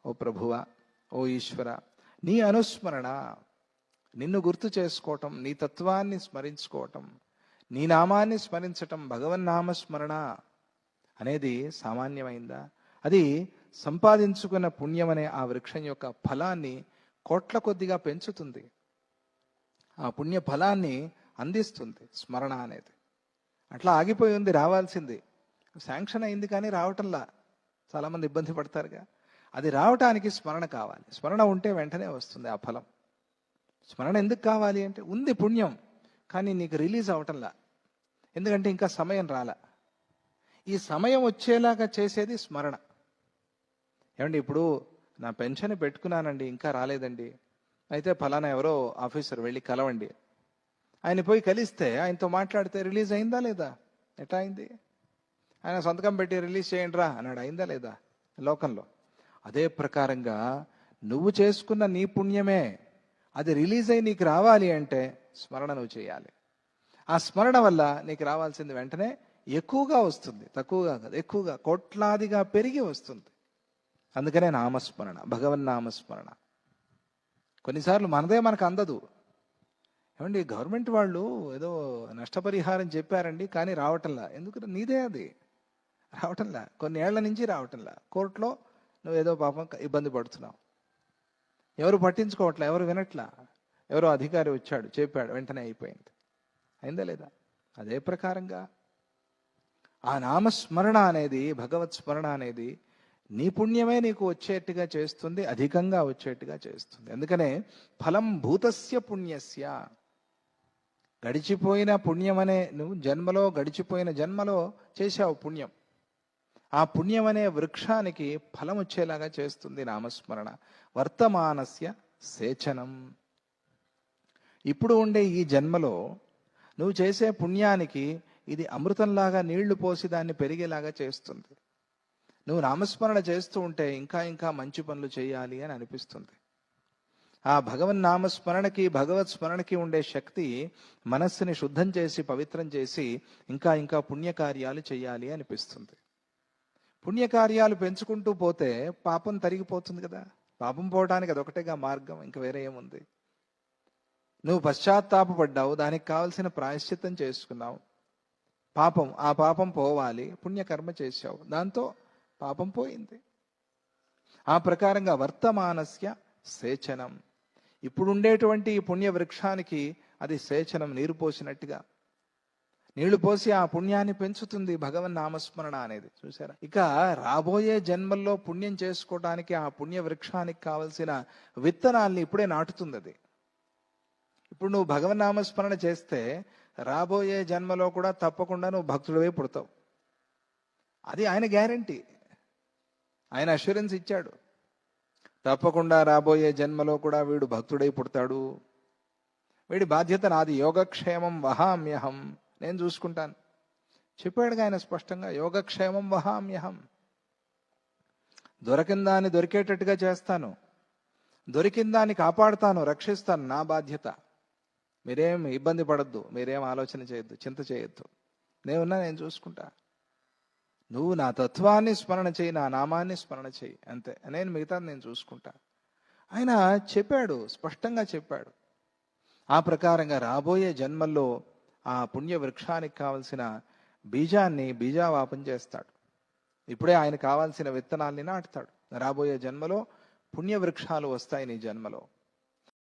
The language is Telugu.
ఓ ప్రభువా, ఓ ఈశ్వర, నీ అనుస్మరణ, నిన్ను గుర్తు చేసుకోవటం, నీ తత్వాన్ని స్మరించుకోవటం, నీ నామాన్ని స్మరించటం, భగవన్నామస్మరణ అనేది సామాన్యమైందా? అది సంపాదించుకున్న పుణ్యం అనే ఆ వృక్షం యొక్క ఫలాన్ని కోట్ల కొద్దిగా పెంచుతుంది, ఆ పుణ్య ఫలాన్ని అందిస్తుంది స్మరణ అనేది. అట్లా ఆగిపోయి ఉంది, రావాల్సింది. శాంక్షన్ అయింది కానీ రావటంలా, చాలామంది ఇబ్బంది పడతారుగా. అది రావటానికి స్మరణ కావాలి. స్మరణ ఉంటే వెంటనే వస్తుంది ఆ ఫలం. స్మరణ ఎందుకు కావాలి అంటే, ఉంది పుణ్యం కానీ నీకు రిలీజ్ అవటంలా, ఎందుకంటే ఇంకా సమయం రాలా. ఈ సమయం వచ్చేలాగా చేసేది స్మరణ. ఏమండి, ఇప్పుడు నా పెన్షన్ పెట్టుకున్నానండి, ఇంకా రాలేదండి, అయితే ఫలానా ఎవరో ఆఫీసర్ వెళ్ళి కలవండి. ఆయన పోయి కలిస్తే, ఆయనతో మాట్లాడితే రిలీజ్ అయిందా లేదా? ఎట్లా అయింది? ఆయన సంతకం పెట్టి రిలీజ్ చేయండి రా అన్నాడు, అయిందా లేదా లోకంలో? అదే ప్రకారంగా నువ్వు చేసుకున్న నీ పుణ్యమే అది రిలీజ్ అయి నీకు రావాలి అంటే స్మరణ నువ్వు చేయాలి. ఆ స్మరణ వల్ల నీకు రావాల్సింది వెంటనే ఎక్కువగా వస్తుంది, తక్కువగా కాదు, ఎక్కువగా కోట్లాదిగా పెరిగి వస్తుంది. అందుకనే నామస్మరణ, భగవన్నామస్మరణ. కొన్నిసార్లు మనదే మనకు అందదు. ఏమండి, గవర్నమెంట్ వాళ్ళు ఏదో నష్టపరిహారం చెప్పారండి కానీ రావటంలా, ఎందుకు? నీదే అది రావటంలా, కొన్ని ఏళ్ల నుంచి రావటంలా. కోర్టులో నువ్వు ఏదో పాపం ఇబ్బంది పడుతున్నావు, ఎవరు పట్టించుకోవట్లే, ఎవరు వినట్లా. ఎవరో అధికారి వచ్చాడు, చెప్పాడు, వెంటనే అయిపోయింది. అయిందా లేదా? అదే ప్రకారంగా ఆ నామస్మరణ అనేది, భగవత్ స్మరణ అనేది నీ పుణ్యమే నీకు వచ్చేట్టుగా చేస్తుంది, అధికంగా వచ్చేట్టుగా చేస్తుంది. అందుకనే ఫలం భూతస్య పుణ్యస్య, గడిచిపోయిన పుణ్యమనే, నువ్వు జన్మలో గడిచిపోయిన జన్మలో చేశావు పుణ్యం, ఆ పుణ్యం అనే వృక్షానికి ఫలం వచ్చేలాగా చేస్తుంది నామస్మరణ. వర్తమానస్య సేచనం, ఇప్పుడు ఉండే ఈ జన్మలో నువ్వు చేసే పుణ్యానికి ఇది అమృతంలాగా నీళ్లు పోసి దాన్ని పెరిగేలాగా చేస్తుంది. నువ్వు నామస్మరణ చేస్తూ ఉంటే ఇంకా ఇంకా మంచి పనులు చేయాలి అని అనిపిస్తుంది. ఆ భగవన్ నామస్మరణకి, భగవత్ స్మరణకి ఉండే శక్తి మనస్సుని శుద్ధం చేసి, పవిత్రం చేసి ఇంకా ఇంకా పుణ్యకార్యాలు చేయాలి అనిపిస్తుంది. పుణ్యకార్యాలు పెంచుకుంటూ పోతే పాపం తరిగిపోతుంది కదా. పాపం పోవడానికి అదొకటేగా మార్గం, ఇంక వేరే ఏముంది? నువ్వు పశ్చాత్తాపడ్డావు, దానికి కావలసిన ప్రాయశ్చిత్తం చేసుకున్నావు, ఆ పాపం పోవాలి, పుణ్యకర్మ చేశావు, దాంతో పాపం పోయింది. ఆ ప్రకారంగా వర్తమానస్య సేచనం, ఇప్పుడుండేటువంటి ఈ పుణ్య వృక్షానికి అది సేచనం, నీరు పోసినట్టుగా నీళ్లు పోసి ఆ పుణ్యాన్ని పెంచుతుంది భగవన్ నామస్మరణ అనేది. చూసారా? ఇక రాబోయే జన్మల్లో పుణ్యం చేసుకోవడానికి ఆ పుణ్య వృక్షానికి కావలసిన విత్తనాల్ని ఇప్పుడే నాటుతుంది అది. ఇప్పుడు నువ్వు భగవన్ నామస్మరణ చేస్తే రాబోయే జన్మలో కూడా తప్పకుండా నువ్వు భక్తుడివై పుడతావు. అది ఆయన గ్యారంటీ, ఆయన అష్యూరెన్స్ ఇచ్చాడు. తప్పకుండా రాబోయే జన్మలో కూడా వీడు భక్తుడై పుడతాడు, వీడి బాధ్యత నాది, యోగక్షేమం వహామ్యహం, నేను చూసుకుంటాను చెప్పాడుగా ఆయన స్పష్టంగా. యోగక్షేమం వహామ్యహం, దొరికిన దాన్ని దొరికేటట్టుగా చేస్తాను, దొరికిన దాన్ని కాపాడుతాను, రక్షిస్తాను, నా బాధ్యత. మీరేం ఇబ్బంది పడద్దు, మీరేం ఆలోచన చేయొద్దు, చింత చేయొద్దు, నేనున్నా, నేను చూసుకుంటా. నువ్వు నా తత్వాన్ని స్మరణ చేయి, నా నామాన్ని స్మరణ చేయి, అంతే, నేను మిగతాది నేను చూసుకుంటా. ఆయన చెప్పాడు, స్పష్టంగా చెప్పాడు. ఆ ప్రకారంగా రాబోయే జన్మల్లో ఆ పుణ్య వృక్షానికి కావలసిన బీజాన్ని బీజావాపం చేస్తాడు. ఇప్పుడే ఆయన కావాల్సిన విత్తనాల్ని నాటుతాడు. రాబోయే జన్మలో పుణ్య వృక్షాలు వస్తాయి నీ జన్మలో.